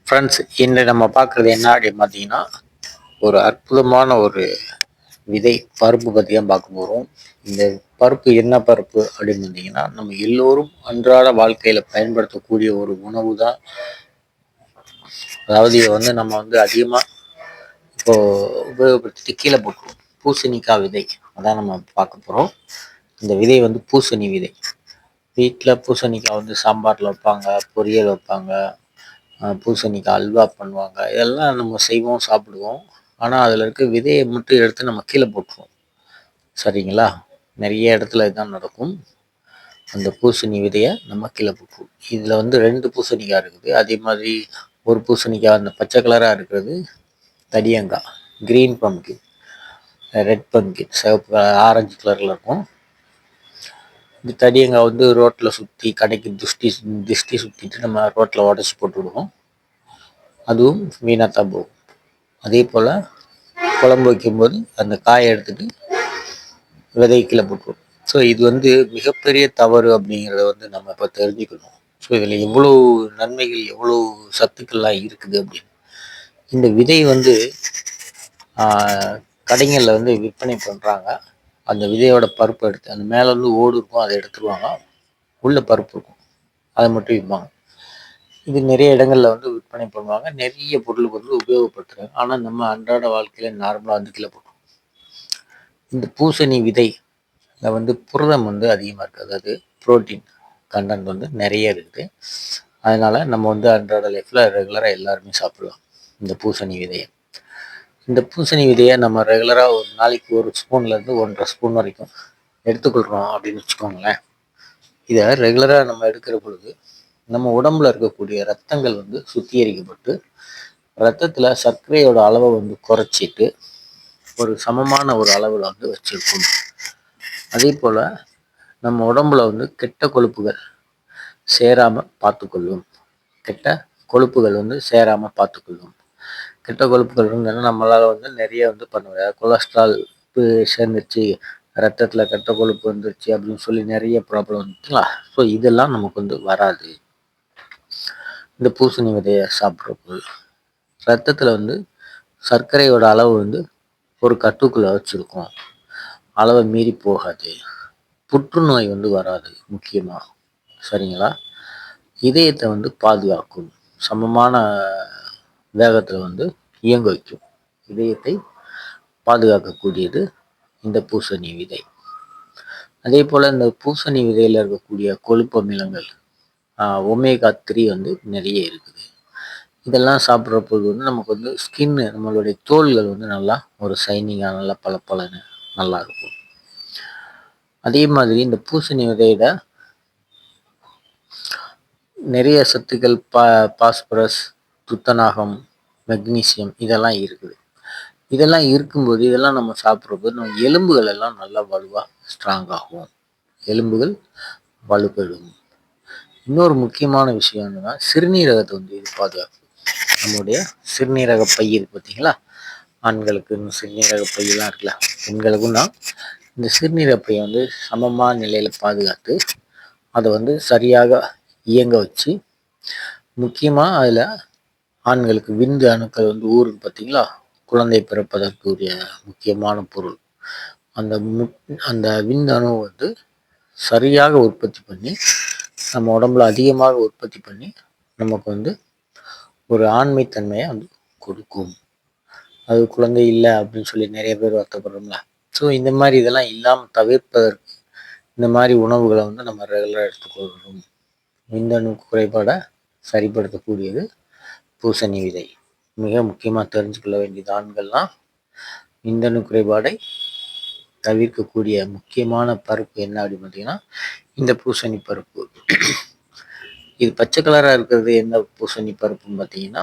Friends, இன்று நம்ம பார்க்குறது என்ன அப்படின்னு பார்த்தீங்கன்னா, ஒரு அற்புதமான ஒரு விதை பருப்பு பற்றி தான் பார்க்க போகிறோம். இந்த பருப்பு என்ன பருப்பு அப்படின்னு பார்த்தீங்கன்னா, நம்ம எல்லோரும் அன்றாட வாழ்க்கையில் பயன்படுத்தக்கூடிய ஒரு உணவு தான். அதாவது இதை நம்ம அதிகமாக இப்போ உபயோகப்படுத்திட்டு கீழே போட்டுருவோம். பூசணிக்காய் விதை அதான் நம்ம பார்க்க போகிறோம். இந்த விதை பூசணி விதை. வீட்டில் பூசணிக்காய் சாம்பாரில் வைப்பாங்க, பொரியல் வைப்பாங்க, பூசணிக்காய் அல்வா பண்ணுவாங்க. இதெல்லாம் நம்ம செய்வோம், சாப்பிடுவோம். ஆனால் அதில் இருக்க விதையை மட்டும் எடுத்து நம்ம கீழே போட்டுருவோம். சரிங்களா? நிறைய இடத்துல இதுதான் நடக்கும். அந்த பூசணி விதையை நம்ம கீழே போட்டுருவோம். இதில் 2 பூசணிக்காய் இருக்குது. அதே மாதிரி ஒரு பூசணிக்காய் அந்த பச்சை கலராக இருக்கிறது தடியங்காய், கிரீன் பம்கின், ரெட் பம்கின், சிவப்பு ஆரஞ்சு கலரில் இருக்கும். இந்த தடியங்காய் ரோட்டில் சுற்றி கடைக்கு திஷ்டி சுற்றிட்டு நம்ம ரோட்டில் உடச்சி போட்டுவிடுவோம். அதுவும் வீணாத்தான் போகும். அதே போல் குழம்பு வைக்கும்போது அந்த காயை எடுத்துட்டு விதை கீழே போட்டுருவோம். ஸோ இது மிகப்பெரிய தவறு அப்படிங்கிறத நம்ம இப்போ தெரிஞ்சுக்கணும். ஸோ இதில் எவ்வளோ நன்மைகள், எவ்வளோ சத்துக்கள்லாம் இருக்குது அப்படின்னு. இந்த விதை கடைகளில் விற்பனை பண்ணுறாங்க. அந்த விதையோட பருப்பு எடுத்து அந்த மேலே ஓடு இருக்கும், அதை எடுத்துருவாங்க. உள்ள பருப்பு இருக்கும், அதை மட்டும் விற்பாங்க. இது நிறைய இடங்களில் விற்பனை பண்ணுவாங்க. நிறைய பொருளுக்கு உபயோகப்படுத்துறாங்க. ஆனால் நம்ம அன்றாட வாழ்க்கையில் நார்மலாக கீழே போட்டுருவோம். இந்த பூசணி விதையில் புரதம் அதிகமாக இருக்குது. அதாவது புரோட்டீன் கண்டென்ட் நிறைய இருக்குது. அதனால் நம்ம அன்றாட லைஃப்பில் ரெகுலராக எல்லாருமே சாப்பிடலாம் இந்த பூசணி விதையை. இந்த பூசணி விதையை நம்ம ரெகுலராக ஒரு நாளைக்கு 1 ஸ்பூன்லேருந்து 1.5 ஸ்பூன் வரைக்கும் எடுத்துக்கொள்கிறோம் அப்படின்னு வச்சுக்கோங்களேன். இதை ரெகுலராக நம்ம எடுக்கிற பொழுது நம்ம உடம்புல இருக்கக்கூடிய ரத்தங்கள் சுத்திகரிக்கப்பட்டு ரத்தத்தில் சர்க்கரையோட அளவை குறைச்சிட்டு ஒரு சமமான ஒரு அளவில் வச்சிருக்கும். அதே போல் நம்ம உடம்புல கெட்ட கொழுப்புகள் சேராமல் பார்த்துக்கொள்ளும். கெட்ட கொழுப்புகள் சேராமல் பார்த்துக்கொள்ளும். கெட்ட கொழுப்புகள் நம்மளால் நிறைய பண்ண முடியாது. கொலஸ்ட்ரால் சேர்ந்துருச்சு, ரத்தத்தில் கெட்ட கொழுப்பு வந்துருச்சு அப்படின்னு சொல்லி நிறைய ப்ராப்ளம் வந்துச்சுங்களா. ஸோ இதெல்லாம் நமக்கு வராது. இந்த பூசணி விதையை சாப்பிட்றப்போ ரத்தத்தில் சர்க்கரையோட அளவு ஒரு கட்டுக்குள்ளே வச்சுருக்கும். அளவை மீறி போகாது. புற்றுநோய் வராது முக்கியமாக. சரிங்களா? இதயத்தை பாதுகாக்கும். சமமான வேகத்தில் இயங்க வைக்கும். இதயத்தை பாதுகாக்கக்கூடியது இந்த பூசணி விதை. அதே போல் இந்த பூசணி விதையில் இருக்கக்கூடிய கொழுப்பு அமிலங்கள் ஒமேகா 3 நிறைய இருக்குது. இதெல்லாம் சாப்பிட்றப்போது நமக்கு ஸ்கின்னு, நம்மளுடைய தோள்கள் நல்லா ஒரு ஷைனிங்காக நல்லா பளபளன்னு நல்லா இருக்கும். அதே மாதிரி இந்த பூசணி விதையில நிறைய சத்துக்கள் பாஸ்பரஸ், துத்தநாகம், மெக்னீசியம் இதெல்லாம் இருக்குது. இதெல்லாம் இருக்கும்போது இதெல்லாம் நம்ம சாப்பிட்றப்போது நம்ம எலும்புகள் எல்லாம் நல்லா வலுவாக ஸ்ட்ராங் ஆகும். எலும்புகள் வலுப்பெறும். இன்னொரு முக்கியமான விஷயம் என்னன்னா, சிறுநீரகத்தை இது பாதுகாக்கும். நம்முடைய சிறுநீரக பை இருக்கு பார்த்தீங்களா? ஆண்களுக்கு சிறுநீரக பையெல்லாம் இருக்குல்ல, பெண்களுக்கும் தான் இந்த சிறுநீரக பையை சமமான நிலையில் பாதுகாத்து அதை சரியாக இயங்க வச்சு, முக்கியமாக அதில் ஆண்களுக்கு விந்து அணுக்கள் ஊருக்கு பார்த்தீங்களா, குழந்தை பிறப்பதற்குரிய முக்கியமான பொருள். அந்த விந்து அணு சரியாக உற்பத்தி பண்ணி நம்ம உடம்புல அதிகமாக உற்பத்தி பண்ணி நமக்கு ஒரு ஆண்மைத்தன்மையை கொடுக்கும். அது குழந்தை இல்லை அப்படின்னு சொல்லி நிறைய பேர் வருத்தப்படுறோம்ல. ஸோ இந்த மாதிரி இதெல்லாம் இல்லாமல் தவிர்ப்பதற்கு இந்த மாதிரி உணவுகளை நம்ம ரெகுலராக எடுத்துக்கொள்கிறோம். விந்தணு குறைபாடை சரிப்படுத்தக்கூடியது பூசணி விதை. மிக முக்கியமாக தெரிஞ்சுக்கொள்ள வேண்டியது, ஆண்கள்லாம் விந்தணு குறைபாடை தவிர்க்கக்கூடிய முக்கியமான பருப்பு என்ன அப்படின்னு பார்த்தீங்கன்னா இந்த பூசணி பருப்பு. இது பச்சை கலராக இருக்கிறது என்ன பூசணி பருப்புன்னு பார்த்தீங்கன்னா